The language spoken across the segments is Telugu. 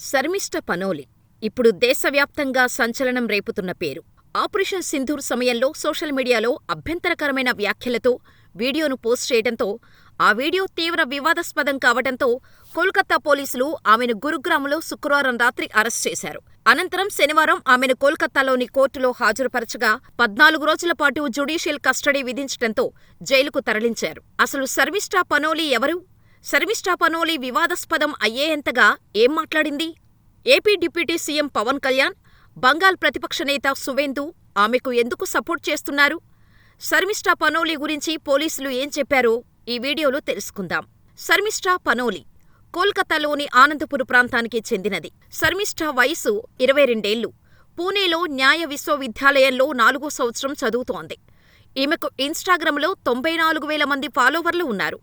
శర్మిష్ఠ పనోలి ఇప్పుడు దేశవ్యాప్తంగా సంచలనం రేపుతున్న పేరు. ఆపరేషన్ సింధూర్ సమయంలో సోషల్ మీడియాలో అభ్యంతరకరమైన వ్యాఖ్యలతో వీడియోను పోస్ట్ చేయడంతో, ఆ వీడియో తీవ్ర వివాదాస్పదం కావటంతో కోల్కతా పోలీసులు ఆమెను గురుగ్రామ్లో శుక్రవారం రాత్రి అరెస్ట్ చేశారు. అనంతరం శనివారం ఆమెను కోల్కతాలోని కోర్టులో హాజరుపరచగా 14 రోజుల పాటు జ్యుడీషియల్ కస్టడీ విధించటంతో జైలుకు తరలించారు. అసలు శర్మిష్ఠ పనోలి ఎవరు? శర్మిష్ఠ పనోలి వివాదాస్పదం అయ్యేంతగా ఏం మాట్లాడింది? AP deputy CM Pawan Kalyan, Bengal ప్రతిపక్ష నేత సువేందు ఆమెకు ఎందుకు సపోర్ట్ చేస్తున్నారు? శర్మిష్ఠ పనోలి గురించి పోలీసులు ఏం చెప్పారో ఈ వీడియోలో తెలుసుకుందాం. శర్మిష్ఠ పనోలి కోల్కతాలోని ఆనందపుర ప్రాంతానికి చెందినది. శర్మిష్ఠ వయసు 22 ఏళ్లు. పూణేలో న్యాయ విశ్వవిద్యాలయంలో 4వ సంవత్సరం చదువుతోంది. ఈమెకు ఇన్స్టాగ్రామ్లో 94,000 మంది ఫాలోవర్లు ఉన్నారు.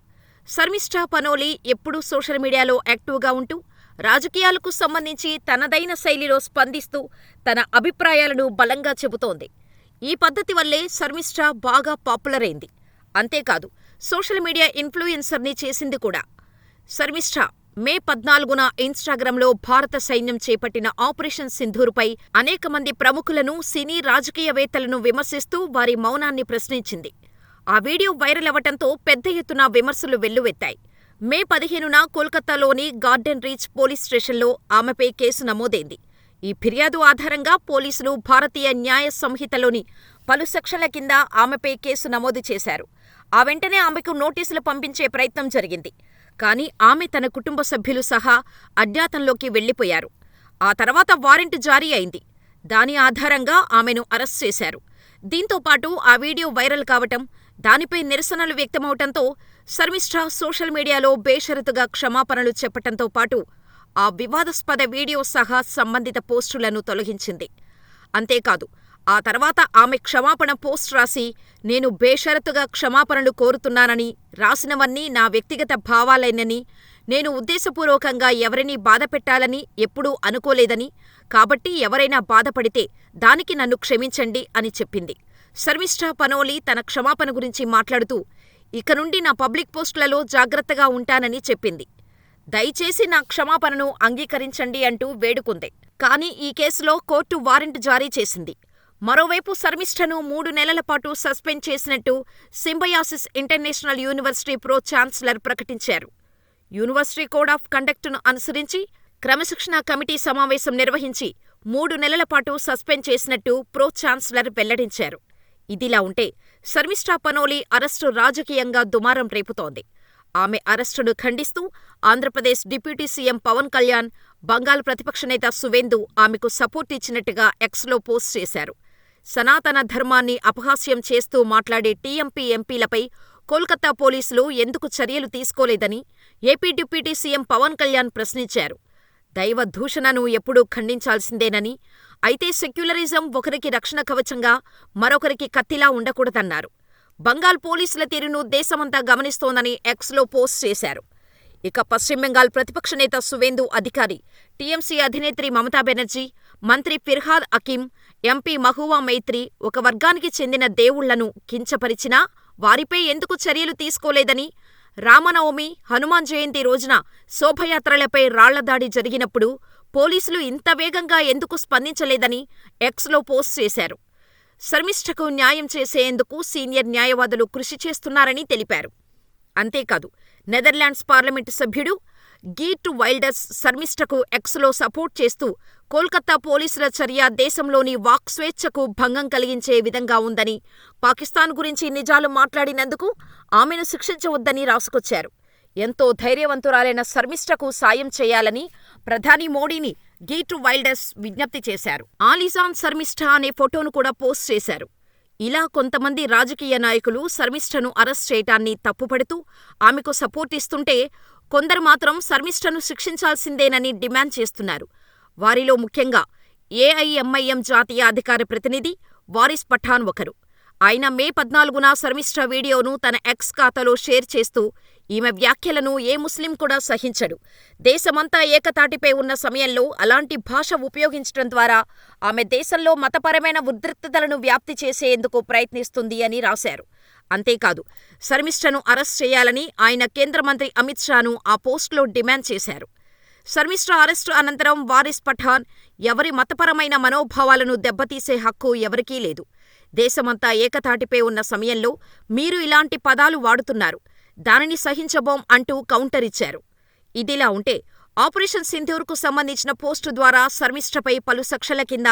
శర్మిష్ఠ పనోలి ఎప్పుడూ సోషల్ మీడియాలో యాక్టివ్గా ఉంటూ, రాజకీయాలకు సంబంధించి తనదైన శైలిలో స్పందిస్తూ తన అభిప్రాయాలను బలంగా చెబుతోంది. ఈ పద్ధతి వల్లే శర్మిష్ఠ బాగా పాపులర్ అయింది. అంతేకాదు, సోషల్ మీడియా ఇన్ఫ్లుయెన్సర్ని చేసింది కూడా. శర్మిష్ఠ మే 14న ఇన్స్టాగ్రామ్లో భారత సైన్యం చేపట్టిన ఆపరేషన్ సింధూర్పై అనేక మంది ప్రముఖులను, సినీ రాజకీయవేత్తలను విమర్శిస్తూ వారి మౌనాన్ని ప్రశ్నించింది. ఆ వీడియో వైరల్ అవ్వటంతో పెద్ద ఎత్తున విమర్శలు వెల్లువెత్తాయి. మే 15న కోల్కతాలోని గార్డెన్ రీచ్ పోలీస్ స్టేషన్లో ఆమెపై కేసు నమోదైంది. ఈ ఫిర్యాదు ఆధారంగా పోలీసులు భారతీయ న్యాయ సంహితలోని పలు సెక్షన్ల కింద ఆమెపై కేసు నమోదు చేశారు. ఆ వెంటనే ఆమెకు నోటీసులు పంపించే ప్రయత్నం జరిగింది. కానీ ఆమె తన కుటుంబ సభ్యులు సహా అజ్ఞాతంలోకి వెళ్లిపోయారు. ఆ తర్వాత వారెంట్ జారీ అయింది. దాని ఆధారంగా ఆమెను అరెస్ట్ చేశారు. దీంతోపాటు ఆ వీడియో వైరల్ కావటం, దానిపై నిరసనలు వ్యక్తమవటంతో శర్మిష్ఠ సోషల్ మీడియాలో బేషరతుగా క్షమాపణలు చెప్పటంతో పాటు ఆ వివాదాస్పద వీడియో సహా సంబంధిత పోస్టులను తొలగించింది. అంతేకాదు, ఆ తర్వాత ఆమె క్షమాపణ పోస్ట్ రాసి, నేను బేషరతుగా క్షమాపణలు కోరుతున్నానని, రాసినవన్నీ నా వ్యక్తిగత భావాలేనని, నేను ఉద్దేశపూర్వకంగా ఎవరినీ బాధపెట్టాలని ఎప్పుడూ అనుకోలేదని, కాబట్టి ఎవరైనా బాధపడితే దానికి నన్ను క్షమించండి అని చెప్పింది. శర్మిష్ఠ పనోలి తన క్షమాపణ గురించి మాట్లాడుతూ, ఇక నుండి నా పబ్లిక్ పోస్టులలో జాగ్రత్తగా ఉంటానని చెప్పింది. దయచేసి నా క్షమాపణను అంగీకరించండి అంటూ వేడుకుంది. కానీ ఈ కేసులో కోర్టు వారెంట్ జారీ చేసింది. మరోవైపు శర్మిష్ఠను 3 నెలల పాటు సస్పెండ్ చేసినట్టు Symbiosis international university pro chancellor ప్రకటించారు. యూనివర్సిటీ కోడ్ ఆఫ్ కండక్ట్ను అనుసరించి క్రమశిక్షణా కమిటీ సమావేశం నిర్వహించి 3 నెలల పాటు సస్పెండ్ చేసినట్టు ప్రో ఛాన్సలర్ వెల్లడించారు. ఇదిలా ఉంటే, శర్మిష్ఠ పనోలి అరెస్టు రాజకీయంగా దుమారం రేపుతోంది. ఆమె అరెస్టును ఖండిస్తూ ఆంధ్రప్రదేశ్ డిప్యూటీ సీఎం పవన్ కళ్యాణ్, బంగాల్ ప్రతిపక్ష నేత సువేందు ఆమెకు సపోర్ట్ ఇచ్చినట్టుగా ఎక్స్లో పోస్ట్ చేశారు. సనాతన ధర్మాన్ని అపహాస్యం చేస్తూ మాట్లాడే టీఎంపీ ఎంపీలపై కోల్కతా పోలీసులు ఎందుకు చర్యలు తీసుకోలేదని AP deputy CM Pawan Kalyan ప్రశ్నించారు. దైవ దూషణను ఎప్పుడూ ఖండించాల్సిందేనని, అయితే సెక్యులరిజం ఒకరికి రక్షణ కవచంగా మరొకరికి కత్తిలా ఉండకూడదన్నారు. బంగాల్ పోలీసుల తీరును దేశమంతా గమనిస్తోందని ఎక్స్లో పోస్ట్ చేశారు. ఇక పశ్చిమ బెంగాల్ ప్రతిపక్ష నేత సువేందు అధికారి, టీఎంసీ అధినేత్రి మమతా బెనర్జీ, మంత్రి ఫిర్హాద్ హకీం, ఎంపీ మహువా మైత్రి ఒక వర్గానికి చెందిన దేవుళ్లను కించపరిచినా వారిపై ఎందుకు చర్యలు తీసుకోలేదని, రామనవమి, హనుమాన్ జయంతి రోజున శోభయాత్రలపై రాళ్లదాడి జరిగినప్పుడు పోలీసులు ఇంత వేగంగా ఎందుకు స్పందించలేదని ఎక్స్లో పోస్ట్ చేశారు. శర్మిష్ఠకు న్యాయం చేసేందుకు సీనియర్ న్యాయవాదులు కృషి చేస్తున్నారని తెలిపారు. అంతేకాదు, నెదర్లాండ్స్ పార్లమెంటు సభ్యుడు గీర్ట్ వైల్డర్స్ శర్మిష్ఠకు ఎక్స్లో సపోర్ట్ చేస్తూ, కోల్కతా పోలీసుల చర్య దేశంలోని వాక్ స్వేచ్ఛకు భంగం కలిగించే విధంగా ఉందని, పాకిస్తాన్ గురించి నిజాలు మాట్లాడినందుకు ఆమెను శిక్షించవద్దని రాసుకొచ్చారు. ఎంతో ధైర్యవంతురాలైన శర్మిష్ఠకు సాయం చేయాలని ప్రధాని మోడీని గీర్ట్ వైల్డర్స్ విజ్ఞప్తి చేశారు. ఆలిజాన్ శర్మిష్ఠ అనే ఫోటోను కూడా పోస్ట్ చేశారు. ఇలా కొంతమంది రాజకీయ నాయకులు శర్మిష్ఠను అరెస్ట్ చేయటాన్ని తప్పుపడుతూ ఆమెకు సపోర్ట్ ఇస్తుంటే, కొందరు మాత్రం శర్మిష్ఠను శిక్షించాల్సిందేనని డిమాండ్ చేస్తున్నారు. వారిలో ముఖ్యంగా ఏఐఎంఐఎం జాతీయ అధికార ప్రతినిధి వారిస్ పఠాన్ ఒకరు. ఆయన మే 14న శర్మిష్ఠ వీడియోను తన ఎక్స్ ఖాతాలో షేర్ చేస్తూ, ఈమె వ్యాఖ్యలను ఏ ముస్లిం కూడా సహించడు. దేశమంతా ఏకతాటిపై ఉన్న సమయంలో అలాంటి భాష ఉపయోగించడం ద్వారా ఆమె దేశంలో మతపరమైన ఉద్రిక్తతలను వ్యాప్తి చేసేందుకు ప్రయత్నిస్తుంది అని రాశారు. అంతేకాదు, శర్మిష్ఠను అరెస్ట్ చేయాలని ఆయన కేంద్ర మంత్రి అమిత్ షాను ఆ పోస్టులో డిమాండ్ చేశారు. శర్మిష్ఠ అరెస్టు అనంతరం వారిస్ పఠాన్, ఎవరి మతపరమైన మనోభావాలను దెబ్బతీసే హక్కు ఎవరికీ లేదు. దేశమంతా ఏకతాటిపై ఉన్న సమయంలో మీరు ఇలాంటి పదాలు వాడుతున్నారు. దానిని సహించబోం అంటూ కౌంటరిచ్చారు. ఇదిలా ఉంటే ఆపరేషన్ సింధూర్కు సంబంధించిన పోస్టు ద్వారా శర్మిష్ఠపై పలు సెక్షన్ల కింద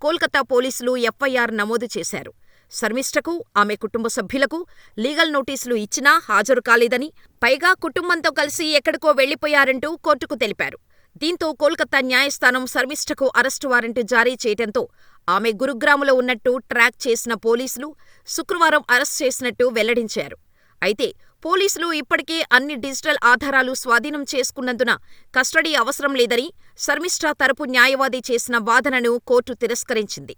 కోల్కతా పోలీసులు ఎఫ్ఐఆర్ నమోదు చేశారు. శర్మిష్ఠకు, ఆమె కుటుంబ సభ్యులకు లీగల్ నోటీసులు ఇచ్చినా హాజరు కాలేదని, పైగా కుటుంబంతో కలిసి ఎక్కడికో వెళ్లిపోయారంటూ కోర్టుకు తెలిపారు. దీంతో కోల్కతా న్యాయస్థానం శర్మిష్ఠకు అరెస్టు వారెంట్ జారీ చేయటంతో ఆమె గురుగ్రాములో ఉన్నట్టు ట్రాక్ చేసిన పోలీసులు శుక్రవారం అరెస్ట్ చేసినట్టు వెల్లడించారు. అయితే పోలీసులు ఇప్పటికే అన్ని డిజిటల్ ఆధారాలు స్వాధీనం చేసుకున్నందున కస్టడీ అవసరం లేదని శర్మిష్ఠ తరపు న్యాయవాది చేసిన వాదనను కోర్టు తిరస్కరించింది.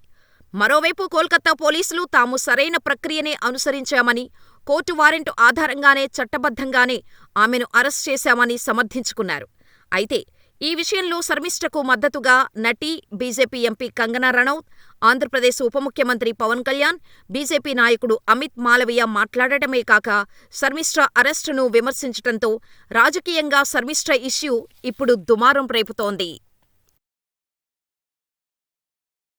మరోవైపు కోల్కతా పోలీసులు తాము సరైన ప్రక్రియనే అనుసరించామని, కోర్టు వారెంటు ఆధారంగానే చట్టబద్ధంగానే ఆమెను అరెస్ట్ చేశామని సమర్థించుకున్నారు. అయితే ఈ విషయంలో శర్మిష్ఠకు మద్దతుగా నటి, బీజేపీ ఎంపీ కంగనా రనౌత్, ఆంధ్రప్రదేశ్ ఉప ముఖ్యమంత్రి పవన్ కళ్యాణ్, బీజేపీ నాయకుడు అమిత్ మాలవీయ మాట్లాడటమే కాక శర్మిష్ఠ అరెస్టును విమర్శించటంతో రాజకీయంగా శర్మిష్ఠ ఇష్యూ ఇప్పుడు దుమారం రేపుతోంది.